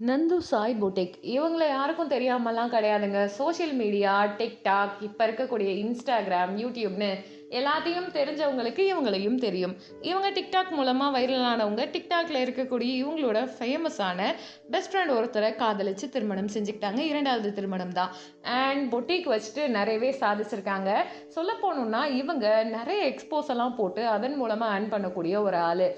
Nandu Sai boutique இவங்கள யாருக்கும் தெரியாமலாம் கிடையாதுங்க. சோஷியல் மீடியா, டிக்டாக், இப்போ இருக்கக்கூடிய இன்ஸ்டாகிராம், யூடியூப்னு எல்லாத்தையும் தெரிஞ்சவங்களுக்கு இவங்களையும் தெரியும். இவங்க டிக்டாக் மூலமாக வைரலானவங்க. டிக்டாக்ல இருக்கக்கூடிய இவங்களோட ஃபேமஸான பெஸ்ட் ஃப்ரெண்ட் ஒருத்தரை காதலிச்சு திருமணம் செஞ்சுக்கிட்டாங்க. 2வது திருமணம் தான். அண்ட் பொட்டிக் வச்சுட்டு நிறையவே சாதிச்சிருக்காங்க. சொல்ல போகணுன்னா இவங்க நிறைய எக்ஸ்போஸ் எல்லாம் போட்டு அதன் மூலமாக ஏர்ன் பண்ணக்கூடிய ஒரு ஆள்.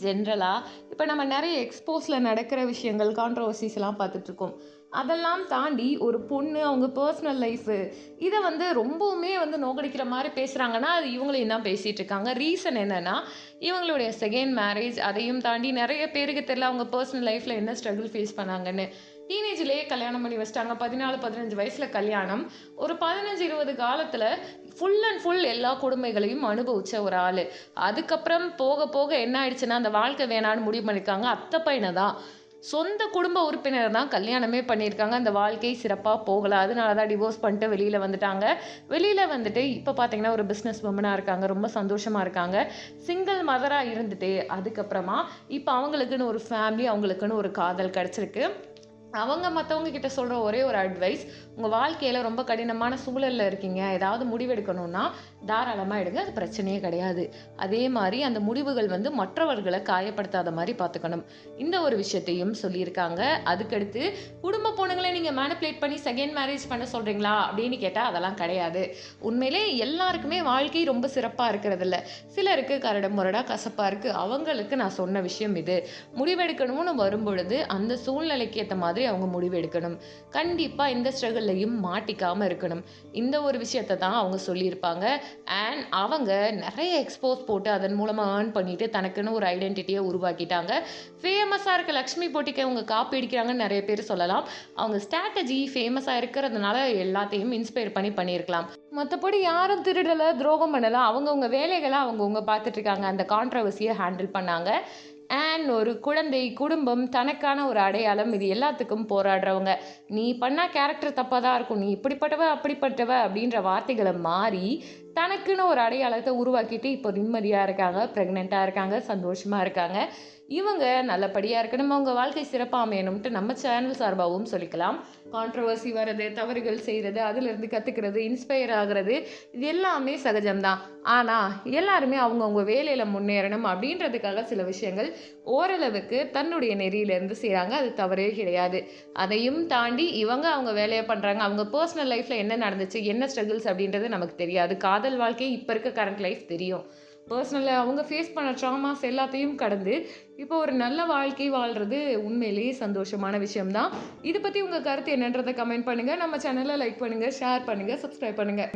ஜென்ரலாக இப்போ நம்ம நிறைய எக்ஸ்போஸில் நடக்கிற விஷயங்கள் கான்ட்ரவர்சிஸ்லாம் பார்த்துட்ருக்கோம். அதெல்லாம் தாண்டி ஒரு பொண்ணு அவங்க பர்சனல் லைஃபு இதை ரொம்பவுமே நோக்கடிக்கிற மாதிரி பேசுகிறாங்கன்னா அது இவங்களையும் தான் பேசிகிட்டு இருக்காங்க. ரீசன் என்னென்னா இவங்களுடைய செகண்ட் மேரேஜ், அதையும் தாண்டி நிறைய பேருக்கு தெரியல அவங்க பர்சனல் லைஃப்பில் என்ன ஸ்ட்ரகிள் ஃபேஸ் பண்ணாங்கன்னு. டீனேஜ்லேயே கல்யாணம் பண்ணி வச்சிட்டாங்க. 14-15 வயசில் கல்யாணம். ஒரு 15-20 காலத்தில் ஃபுல் அண்ட் ஃபுல் எல்லா கொடுமைகளையும் அனுபவித்த ஒரு ஆள். அதுக்கப்புறம் போக போக என்ன ஆயிடுச்சுன்னா அந்த வாழ்க்கை வேணான்னு முடிவு பண்ணியிருக்காங்க. அத்தை பையனை தான், சொந்த குடும்ப உறுப்பினர் தான் கல்யாணமே பண்ணியிருக்காங்க. அந்த வாழ்க்கை சிறப்பாக போகலை. அதனால தான் டிவோர்ஸ் பண்ணிட்டு வெளியில் வந்துட்டாங்க. வெளியில் வந்துட்டு இப்போ பார்த்தீங்கன்னா ஒரு பிஸ்னஸ் உமனாக இருக்காங்க. ரொம்ப சந்தோஷமாக இருக்காங்க. சிங்கிள் மதராக இருந்துட்டு அதுக்கப்புறமா இப்போ அவங்களுக்குன்னு ஒரு ஃபேமிலி, அவங்களுக்குன்னு ஒரு காதல் கிடச்சிருக்கு. அவங்க மற்றவங்க கிட்ட சொல்கிற ஒரே ஒரு அட்வைஸ், உங்கள் வாழ்க்கையில் ரொம்ப கடினமான சூழலில் இருக்கீங்க, ஏதாவது முடிவெடுக்கணும்னா தாராளமாக எடுங்க, அது பிரச்சனையே கிடையாது. அதே மாதிரி அந்த முடிவுகள் மற்றவர்களை காயப்படுத்தாத மாதிரி பார்த்துக்கணும். இந்த ஒரு விஷயத்தையும் சொல்லியிருக்காங்க. அதுக்கடுத்து குடும்ப பொண்ணுங்களை நீங்கள் மேனிப்புலேட் பண்ணி செகண்ட் மேரேஜ் பண்ண சொல்கிறீங்களா அப்படின்னு கேட்டால் அதெல்லாம் கிடையாது. உண்மையிலே எல்லாருக்குமே வாழ்க்கை ரொம்ப சிறப்பாக இருக்கிறதில்ல. சிலருக்கு கரடு முரடாக கசப்பாக இருக்குது. அவங்களுக்கு நான் சொன்ன விஷயம் இது. முடிவெடுக்கணும்னு வரும்பொழுது அந்த சூழ்நிலைக்கு ஏற்ற மாதிரி அவங்க முடிவு எடுக்கணும். கண்டிப்பா இந்த ஸ்ட்ரகிள்லையும் மாட்டிக்காம இருக்கணும். இந்த ஒரு விஷயத்தை தான் அவங்க சொல்லியிருப்பாங்க. அண்ட் அவங்க நிறைய எக்ஸ்போஸ் போட்டு அதன் மூலமா ஏர்ன் பண்ணிட்டு தனக்குன்னு ஒரு ஐடென்டிட்டியை உருவாக்கிட்டாங்க. ஃபேமஸாக இருக்க லக்ஷ்மி போட்டிக்கு அவங்க காப்பி அடிக்கிறாங்கன்னு நிறைய பேர் சொல்லலாம். அவங்க ஸ்ட்ராட்டஜி ஃபேமஸாக இருக்கிறதுனால எல்லாத்தையும் இன்ஸ்பயர் பண்ணி பண்ணியிருக்கலாம். மற்றபடி யாரும் திருடலை, துரோகம் பண்ணலை. அவங்கவுங்க வேலைகளை அவங்கவுங்க பார்த்துட்டு இருக்காங்க. அந்த கான்ட்ரவர்சியை ஹேண்டில் பண்ணாங்க. அண்ட் ஒரு குழந்தை, குடும்பம், தனக்கான ஒரு அடையாளம், இது எல்லாத்துக்கும் போராடுறவங்க. நீ பண்ண கேரக்டர் தப்பாக தான் இருக்கும், நீ இப்படிப்பட்டவ அப்படிப்பட்டவ அப்படின்ற வார்த்தைகளை மாறி தனக்குன்னு ஒரு அடையாளத்தை உருவாக்கிட்டு இப்போ நிம்மதியாக இருக்காங்க, ப்ரெக்னெண்ட்டாக இருக்காங்க, சந்தோஷமாக இருக்காங்க. இவங்க நல்லபடியாக இருக்கணும், அவங்க வாழ்க்கை சிறப்பாக அமையணும்ட்டு நம்ம சேனல் சார்பாகவும் சொல்லிக்கலாம். கான்ட்ரவர்சி வர்றது, தவறுகள் செய்கிறது, அதிலிருந்து கற்றுக்கிறது, இன்ஸ்பயர் ஆகிறது, இது எல்லாமே சகஜம்தான். ஆனால் எல்லாருமே அவங்கவுங்க வேலையில் முன்னேறணும் அப்படின்றதுக்காக சில விஷயங்கள் ஓரளவுக்கு தன்னுடைய நெறியிலேருந்து செய்கிறாங்க. அது தவறே கிடையாது. அதையும் தாண்டி இவங்க அவங்க வேலையை பண்ணுறாங்க. அவங்க பர்சனல் லைஃப்பில் என்ன நடந்துச்சு, என்ன ஸ்ட்ரகிள்ஸ் அப்படின்றது நமக்கு தெரியாது. காதல் வாழ்க்கை இப்போ இருக்க கரண்ட் லைஃப் தெரியும். பர்சனலாக அவங்க ஃபேஸ் பண்ண ட்ராமாஸ் எல்லாத்தையும் கடந்து இப்போ ஒரு நல்ல வாழ்க்கை வாழ்கிறது உண்மையிலேயே சந்தோஷமான விஷயம்தான். இதை பற்றி உங்கள் கருத்து என்னன்றதை கமெண்ட் பண்ணுங்கள். நம்ம சேனலை லைக் பண்ணுங்கள், ஷேர் பண்ணுங்கள், சப்ஸ்கிரைப் பண்ணுங்கள்.